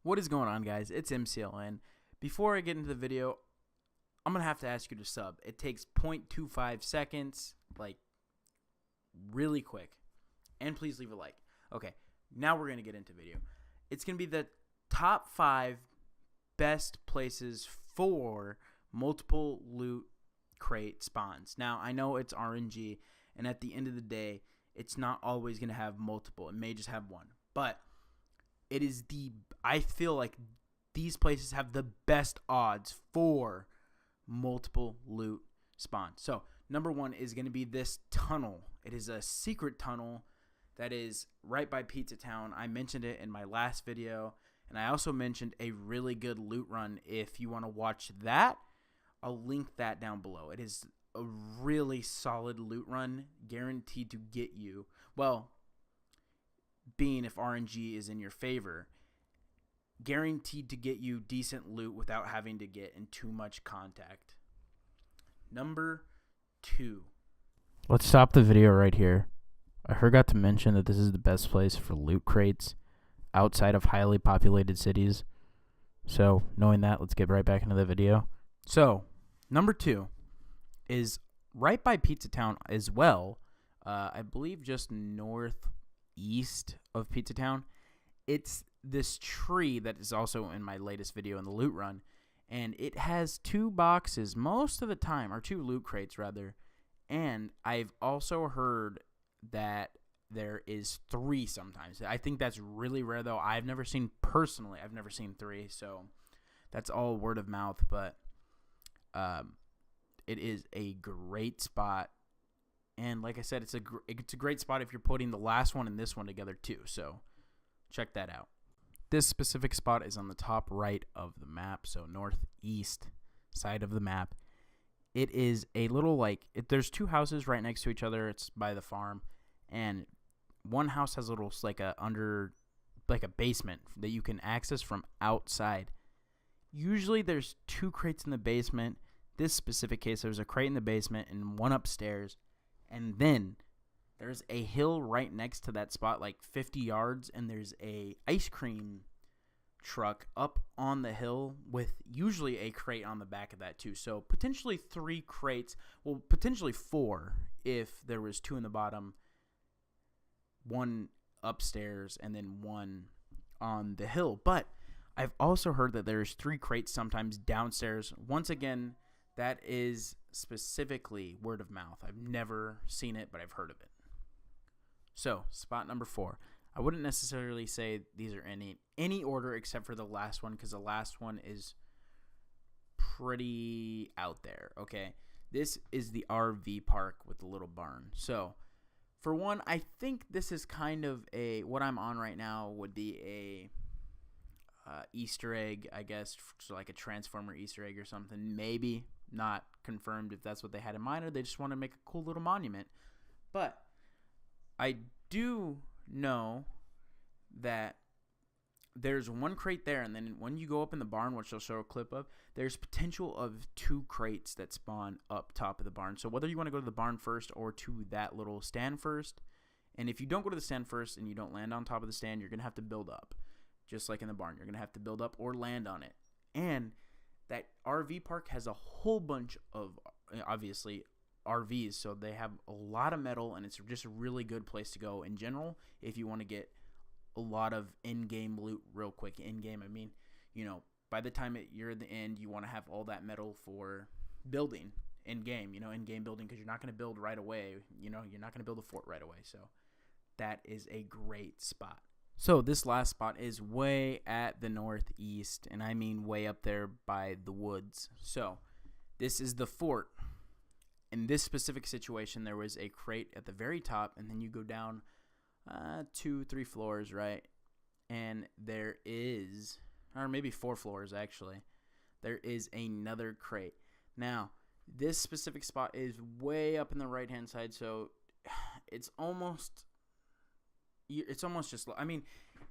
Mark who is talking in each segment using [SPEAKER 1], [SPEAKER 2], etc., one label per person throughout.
[SPEAKER 1] What is going on, guys? It's MCLN. Before I get into the video, I'm going to have to ask you to sub. It takes 0.25 seconds, like really quick. And please leave a like. Okay, now we're going to get into video. It's going to be the top 5 best places for multiple loot crate spawns. Now, I know it's RNG, and at the end of the day, it's not always going to have multiple. It may just have one. But I feel like these places have the best odds for multiple loot spawns. So, number 1 is going to be this tunnel. It is a secret tunnel that is right by Pizza Town. I mentioned it in my last video, and I also mentioned a really good loot run. If you want to watch that, I'll link that down below. It is a really solid loot run, guaranteed to get you, well, being if RNG is in your favor, guaranteed to get you decent loot without having to get in too much contact. Number 2.
[SPEAKER 2] Let's stop the video right here. I forgot to mention that this is the best place for loot crates outside of highly populated cities. So, knowing that, let's get right back into the video.
[SPEAKER 1] So, number 2 is right by Pizza Town as well. I believe just northeast of Pizza Town. It's this tree that is also in my latest video in the loot run, and it has 2 boxes most of the time, or 2 loot crates rather, and I've also heard that there is 3 sometimes. I think that's really rare though. I've never seen 3, so that's all word of mouth, but it is a great spot, and like I said, it's a great spot if you're putting the last one and this one together too, so check that out. This specific spot is on the top right of the map, so northeast side of the map. It is a little there's 2 houses right next to each other. It's by the farm, and one house has a little a basement that you can access from outside. Usually there's 2 crates in the basement. This specific case, there's a crate in the basement and one upstairs, and then there's a hill right next to that spot, like 50 yards, and there's a ice cream truck up on the hill with usually a crate on the back of that too. So potentially 3 crates, well, potentially 4 if there was 2 in the bottom, 1 upstairs, and then 1 on the hill. But I've also heard that there's 3 crates sometimes downstairs. Once again, that is specifically word of mouth. I've never seen it, but I've heard of it. So, spot number 4. I wouldn't necessarily say these are any order except for the last one, because the last one is pretty out there, okay? This is the RV park with the little barn. So, for one, I think this is kind of what I'm on right now would be a Easter egg, I guess, so like a Transformer Easter egg or something. Maybe, not confirmed if that's what they had in mind, or they just want to make a cool little monument. But I do know that there's 1 crate there, and then when you go up in the barn, which I'll show a clip of, there's potential of 2 crates that spawn up top of the barn. So whether you want to go to the barn first or to that little stand first, and if you don't go to the stand first and you don't land on top of the stand, you're going to have to build up. Just like in the barn, you're going to have to build up or land on it. And that RV park has a whole bunch of, obviously, RVs, so they have a lot of metal, and it's just a really good place to go in general if you want to get a lot of in-game loot real quick. In-game, I mean, by the time you're at the end, you want to have all that metal for building in-game, in-game building, because you're not going to build right away. You're not going to build a fort right away, so that is a great spot. So this last spot is way at the northeast, and I mean way up there by the woods. So this is the fort. In this specific situation, there was a crate at the very top, and then you go down 2-3 floors, right? And there is, or maybe 4 floors actually, there is another crate. Now, this specific spot is way up in the right-hand side, so it's almost just, I mean,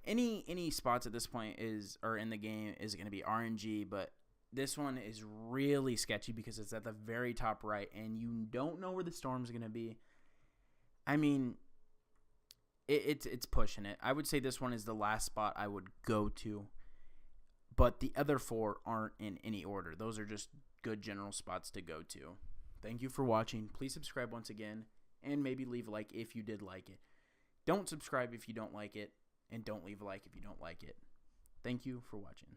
[SPEAKER 1] any spots at this point or in the game is going to be RNG, but this one is really sketchy because it's at the very top right, and you don't know where the storm's going to be. I mean, it's pushing it. I would say this one is the last spot I would go to. but the other 4 aren't in any order. Those are just good general spots to go to. Thank you for watching. Please subscribe once again, and maybe leave a like if you did like it. Don't subscribe if you don't like it, and don't leave a like if you don't like it. Thank you for watching.